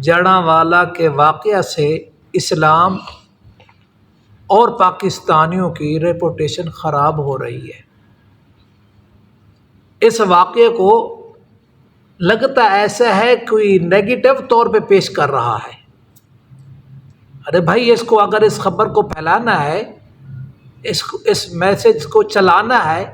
جڑاں کے واقعہ سے اسلام اور پاکستانیوں کی ریپوٹیشن خراب ہو رہی ہے۔ اس واقعے کو لگتا ایسا ہے کوئی نیگیٹو طور پہ پیش کر رہا ہے۔ ارے بھائی، اس کو اگر اس خبر کو پھیلانا ہے، اس میسج کو چلانا ہے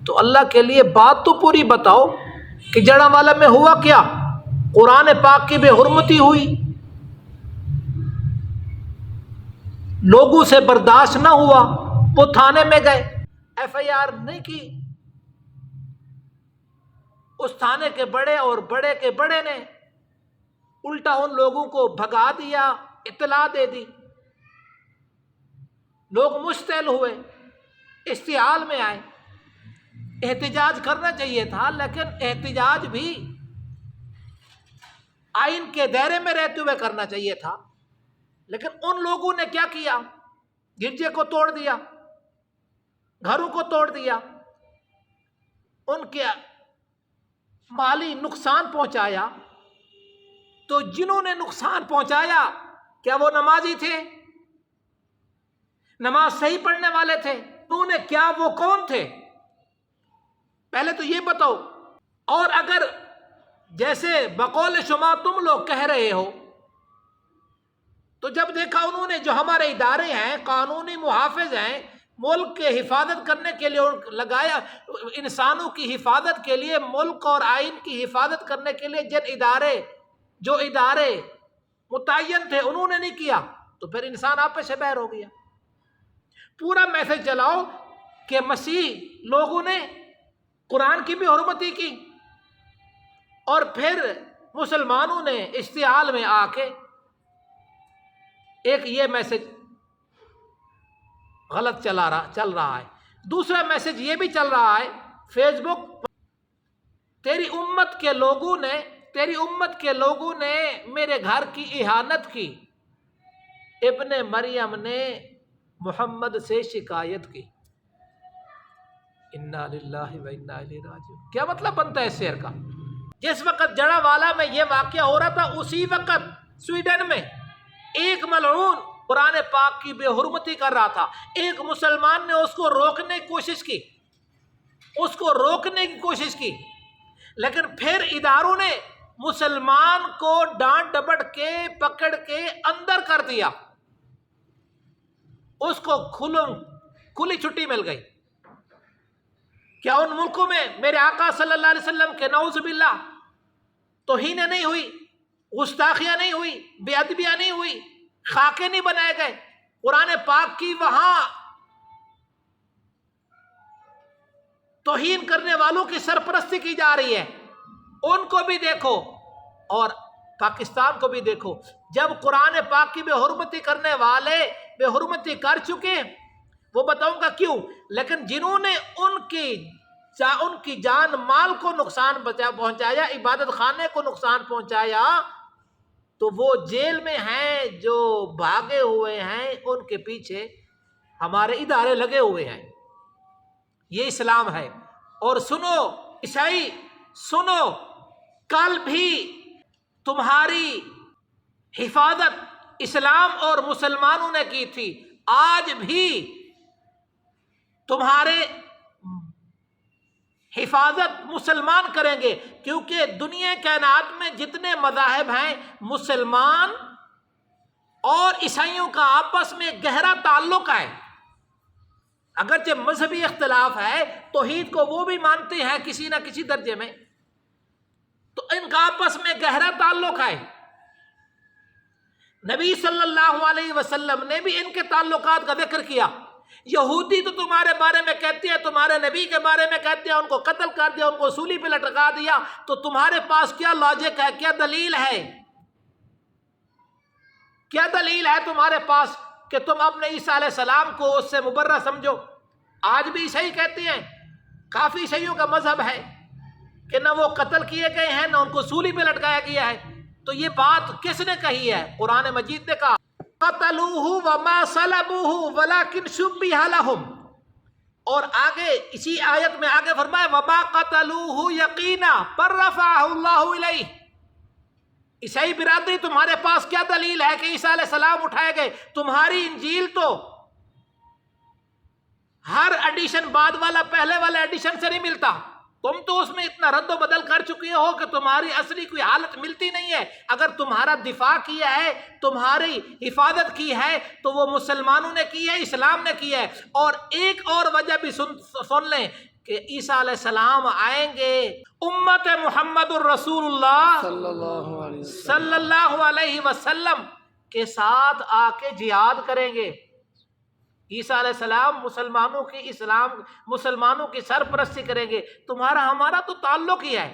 تو اللہ کے لیے بات تو پوری بتاؤ کہ جڑاں میں ہوا کیا؟ قرآن پاک کی بے حرمتی ہوئی، لوگوں سے برداشت نہ ہوا، وہ تھانے میں گئے، ایف آئی آر نہیں کی، اس تھانے کے بڑے اور بڑے کے بڑے نے الٹا ان لوگوں کو بھگا دیا، اطلاع دے دی، لوگ مشتعل ہوئے، اشتعال میں آئے۔ احتجاج کرنا چاہیے تھا، لیکن احتجاج بھی آئین کے دائرے میں رہتے ہوئے کرنا چاہیے تھا۔ لیکن ان لوگوں نے کیا کیا؟ گرجے کو توڑ دیا، گھروں کو توڑ دیا، ان کے مالی نقصان پہنچایا۔ تو جنہوں نے نقصان پہنچایا کیا وہ نمازی تھے؟ نماز صحیح پڑھنے والے تھے؟ انہوں نے کیا وہ کون تھے؟ پہلے تو یہ بتاؤ۔ اور اگر جیسے بقول شما تم لوگ کہہ رہے ہو، تو جب دیکھا انہوں نے جو ہمارے ادارے ہیں، قانونی محافظ ہیں، ملک کے حفاظت کرنے کے لیے لگایا، انسانوں کی حفاظت کے لیے، ملک اور آئین کی حفاظت کرنے کے لیے جو ادارے متعین تھے انہوں نے نہیں کیا، تو پھر انسان آپس سے باہر ہو گیا۔ پورا میسج چلاؤ کہ مسیح لوگوں نے قرآن کی بھی حرمتی کی، اور پھر مسلمانوں نے اشتعال میں آ کے ایک یہ میسج غلط چل رہا ہے۔ دوسرا میسج یہ بھی چل رہا ہے فیس بک، تیری امت کے لوگوں نے میرے گھر کی اہانت کی، ابن مریم نے محمد سے شکایت کی۔ انا للہ و انا الیہ راجعون۔ کیا مطلب بنتا ہے اس شعر کا؟ جس وقت جڑاں میں یہ واقعہ ہو رہا تھا، اسی وقت سویڈن میں ایک ملعون قرآن پاک کی بے حرمتی کر رہا تھا، ایک مسلمان نے اس کو روکنے کی کوشش کی، لیکن پھر اداروں نے مسلمان کو ڈانٹ ڈپٹ کے پکڑ کے اندر کر دیا، اس کو کھلی چھٹی مل گئی۔ کیا ان ملکوں میں میرے آقا صلی اللہ علیہ وسلم کے نعوذ باللہ توہین نہیں ہوئی، گستاخیاں نہیں ہوئی، بے ادبیاں نہیں ہوئی، خاکے نہیں بنائے گئے؟ قرآن پاک کی وہاں توہین کرنے والوں کی سرپرستی کی جا رہی ہے، ان کو بھی دیکھو اور پاکستان کو بھی دیکھو۔ جب قرآن پاک کی بے حرمتی کرنے والے بے حرمتی کر چکے، وہ بتاؤں گا کیوں، لیکن جنہوں نے ان کی جان مال کو نقصان پہنچایا، عبادت خانے کو نقصان پہنچایا، تو وہ جیل میں ہیں، جو بھاگے ہوئے ہیں، ان کے پیچھے ہمارے ادارے لگے ہوئے ہیں۔ یہ اسلام ہے۔ اور سنو عیسائی، سنو، کل بھی تمہاری حفاظت اسلام اور مسلمانوں نے کی تھی، آج بھی تمہارے حفاظت مسلمان کریں گے، کیونکہ دنیا کائنات میں جتنے مذاہب ہیں، مسلمان اور عیسائیوں کا آپس میں گہرا تعلق ہے۔ اگرچہ مذہبی اختلاف ہے، توحید کو وہ بھی مانتے ہیں کسی نہ کسی درجے میں، تو ان کا آپس میں گہرا تعلق ہے۔ نبی صلی اللہ علیہ وسلم نے بھی ان کے تعلقات کا ذکر کیا۔ یہودی تو تمہارے بارے میں کہتے ہیں، تمہارے نبی کے بارے میں کہتے ہیں، ان کو قتل کر دیا، ان کو سولی پہ لٹکا دیا، تو تمہارے پاس کیا لاجک ہے، کیا دلیل ہے؟ کیا دلیل ہے تمہارے پاس کہ تم اپنے عیسیٰ علیہ السلام کو اس سے مبرہ سمجھو؟ آج بھی عیسائی کہتے ہیں، کافی عیسائیوں کا مذہب ہے کہ نہ وہ قتل کیے گئے ہیں، نہ ان کو سولی پہ لٹکایا گیا ہے۔ تو یہ بات کس نے کہی ہے؟ قرآن مجید نے کہا قتلوہ وما صلبوہ ولکن شبہ لہم، اور آگے اسی آیت میں آگے فرمایا وما قتلوہ یقینا پر رفعہ اللہ الیہ، عیسائی برادری تمہارے پاس کیا دلیل ہے کہ عیسیٰ علیہ السلام اٹھائے گئے؟ تمہاری انجیل تو ہر ایڈیشن بعد والا پہلے والے ایڈیشن سے نہیں ملتا، تم تو اس میں اتنا رد و بدل کر چکے ہو کہ تمہاری اصلی کوئی حالت ملتی نہیں ہے۔ اگر تمہارا دفاع کیا ہے، تمہاری حفاظت کی ہے تو وہ مسلمانوں نے کی ہے، اسلام نے کی ہے۔ اور ایک اور وجہ بھی سن لیں کہ عیسیٰ علیہ السلام آئیں گے، امت محمد الرسول اللہ صلی اللہ علیہ وسلم کے ساتھ آ کے جہاد کریں گے۔ عیسیٰ علیہ السلام مسلمانوں کی سرپرستی کریں گے، تمہارا ہمارا تو تعلق ہی ہے۔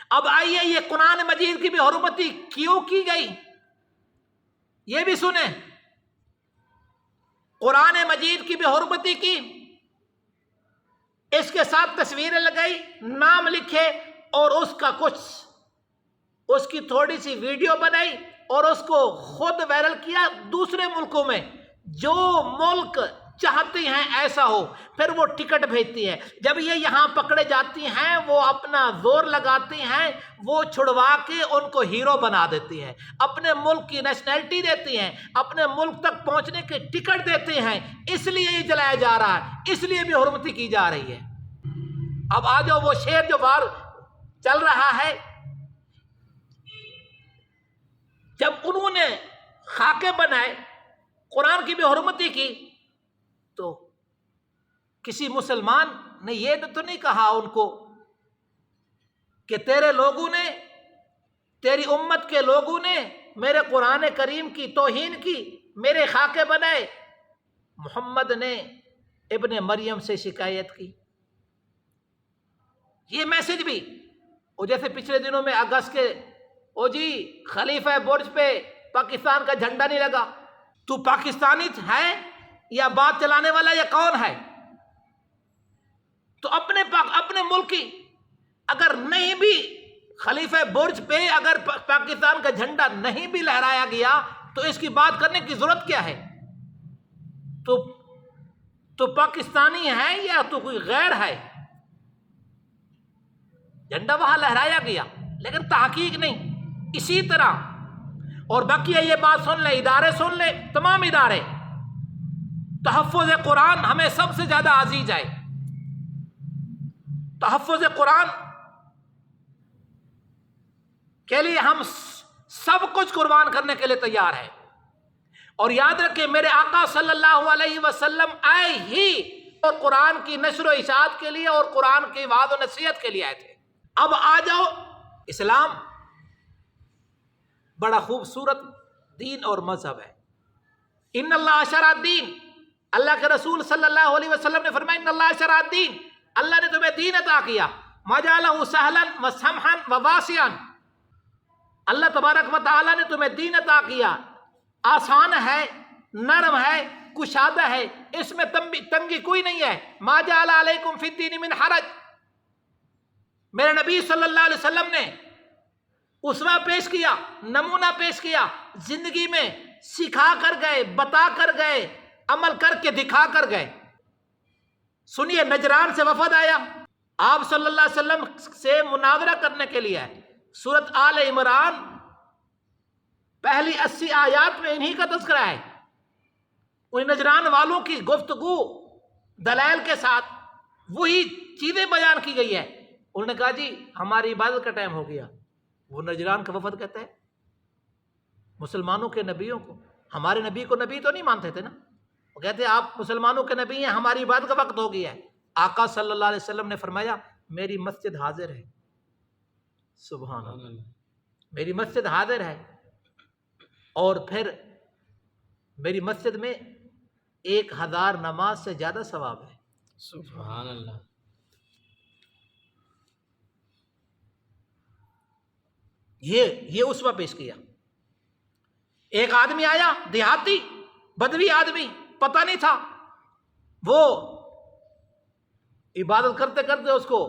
اب آئیے یہ قرآن مجید کی بے حرمتی کیوں کی گئی یہ بھی سنیں۔ قرآن مجید کی بے حرمتی کی، اس کے ساتھ تصویریں لگائی، نام لکھے اور اس کا کچھ اس کی تھوڑی سی ویڈیو بنائی اور اس کو خود وائرل کیا دوسرے ملکوں میں۔ جو ملک چاہتے ہیں ایسا ہو، پھر وہ ٹکٹ بھیجتی ہے۔ جب یہ یہاں پکڑے جاتی ہیں وہ اپنا زور لگاتی ہیں، وہ چھڑوا کے ان کو ہیرو بنا دیتی ہیں، اپنے ملک کی نیشنلٹی دیتی ہیں، اپنے ملک تک پہنچنے کے ٹکٹ دیتے ہیں۔ اس لیے یہ جلایا جا رہا ہے، اس لیے بھی حرمتی کی جا رہی ہے۔ اب آ جاؤ وہ شعر جو باہر چل رہا ہے، جب انہوں نے خاکے بنائے، قرآن کی بے حرمتی کی، تو کسی مسلمان نے یہ تو نہیں کہا ان کو کہ تیرے لوگوں نے، تیری امت کے لوگوں نے میرے قرآن کریم کی توہین کی، میرے خاکے بنائے۔ محمد نے ابن مریم سے شکایت کی۔ یہ میسج بھی، اور جیسے پچھلے دنوں میں اگست کے، او جی خلیفہ برج پہ پاکستان کا جھنڈا نہیں لگا، تو پاکستانی ہے یا بات چلانے والا یا کون ہے؟ تو اپنے ملک کی اگر نہیں بھی خلیفہ برج پہ اگر پاکستان کا جھنڈا نہیں بھی لہرایا گیا تو اس کی بات کرنے کی ضرورت کیا ہے؟ تو پاکستانی ہے یا تو کوئی غیر ہے؟ جھنڈا وہاں لہرایا گیا لیکن تحقیق نہیں۔ اسی طرح اور باقی یہ بات سن لیں، ادارے سن لیں، تمام ادارے، تحفظ قرآن ہمیں سب سے زیادہ عزیز ہے۔ تحفظ قرآن کے لیے ہم سب کچھ قربان کرنے کے لیے تیار ہیں۔ اور یاد رکھیں میرے آقا صلی اللہ علیہ وسلم آئے ہی اور قرآن کی نشر و اشاعت کے لیے اور قرآن کی وعظ و نصیحت کے لیے آئے تھے۔ اب آ جاؤ، اسلام بڑا خوبصورت دین اور مذہب ہے۔ ان اللہ اشرع الدین، اللہ کے رسول صلی اللہ علیہ وسلم نے فرمایا ان اللہ اشرع الدین، اللہ نے تمہیں دین عطا کیا، ما جعلہ سہلا وسمحا وواسعا، اللہ تبارک و تعالی نے تمہیں دین عطا کیا، آسان ہے، نرم ہے، کشادہ ہے، اس میں تنگی کوئی نہیں ہے۔ ما جعل علیکم فی الدین من حرج، میرے نبی صلی اللہ علیہ وسلم نے اسوہ پیش کیا، نمونہ پیش کیا، زندگی میں سکھا کر گئے، بتا کر گئے، عمل کر کے دکھا کر گئے۔ سنیے، نجران سے وفد آیا، آپ صلی اللہ علیہ وسلم سے مناظرہ کرنے کے لیے آئے۔ سورۃ آل عمران پہلی 80 آیات میں انہی کا تذکرہ ہے۔ ان نجران والوں کی گفتگو دلائل کے ساتھ وہی چیزیں بیان کی گئی ہے۔ انہوں نے کہا جی ہماری عبادت کا ٹائم ہو گیا۔ وہ نجران کا وفد کہتا ہے مسلمانوں کے نبیوں کو، ہمارے نبی کو نبی تو نہیں مانتے تھے نا، وہ کہتے ہیں آپ مسلمانوں کے نبی ہیں، ہماری عبادت کا وقت ہو گیا ہے۔ آقا صلی اللہ علیہ وسلم نے فرمایا میری مسجد حاضر ہے، سبحان اللہ، میری مسجد حاضر ہے، اور پھر میری مسجد میں 1000 نماز سے زیادہ ثواب ہے، سبحان اللہ۔ یہ اسوہ پیش کیا۔ ایک آدمی آیا، دیہاتی بدوی آدمی، پتہ نہیں تھا، وہ عبادت کرتے کرتے اس کو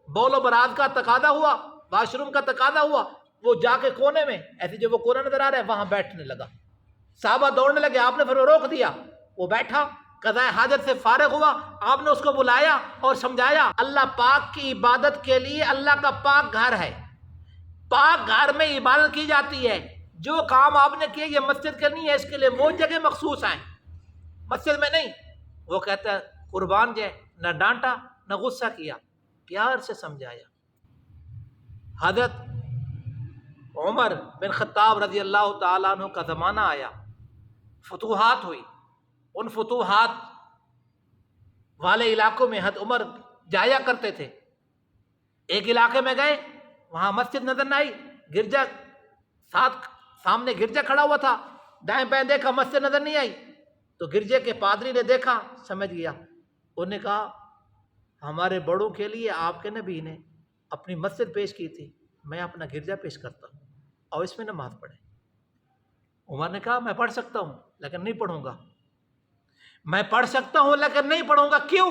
بول و براز کا تقاضا ہوا، واش روم کا تقاضا ہوا، وہ جا کے کونے میں، ایسے جو وہ کونا نظر آ رہا ہے وہاں بیٹھنے لگا۔ صحابہ دوڑنے لگے، آپ نے پھر روک دیا، وہ بیٹھا، قضاء حاجت سے فارغ ہوا، آپ نے اس کو بلایا اور سمجھایا اللہ پاک کی عبادت کے لیے اللہ کا پاک گھر ہے، پاک گھر میں عبادت کی جاتی ہے، جو کام آپ نے کیا یہ مسجد کرنی ہے، اس کے لیے وہ جگہ مخصوص ہیں، مسجد میں نہیں۔ وہ کہتا ہے قربان جائے، نہ ڈانٹا نہ غصہ کیا، پیار سے سمجھایا۔ حضرت عمر بن خطاب رضی اللہ تعالیٰ عنہ کا زمانہ آیا، فتوحات ہوئی، ان فتوحات والے علاقوں میں حضرت عمر جایا کرتے تھے۔ ایک علاقے میں گئے، وہاں مسجد نظر نہ آئی، گرجا سامنے گرجا کھڑا ہوا تھا، دائیں بائیں دیکھا مسجد نظر نہیں آئی، تو گرجے کے پادری نے دیکھا، سمجھ گیا، انہوں نے کہا ہمارے بڑوں کے لیے آپ کے نبی نے اپنی مسجد پیش کی تھی، میں اپنا گرجا پیش کرتا ہوں اور اس میں نماز پڑھے۔ عمر نے کہا میں پڑھ سکتا ہوں لیکن نہیں پڑھوں گا، میں پڑھ سکتا ہوں لیکن نہیں پڑھوں گا۔ کیوں؟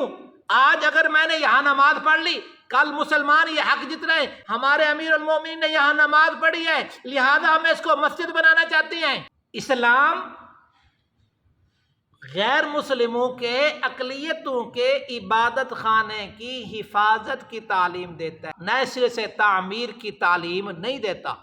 آج اگر میں نے یہاں نماز پڑھ لی، کل مسلمان یہ حق جیت رہے ہیں ہمارے امیر المومنین نے یہاں نماز پڑھی ہے، لہذا ہم اس کو مسجد بنانا چاہتے ہیں۔ اسلام غیر مسلموں کے اقلیتوں کے عبادت خانے کی حفاظت کی تعلیم دیتا ہے، نئے سرے سے تعمیر کی تعلیم نہیں دیتا۔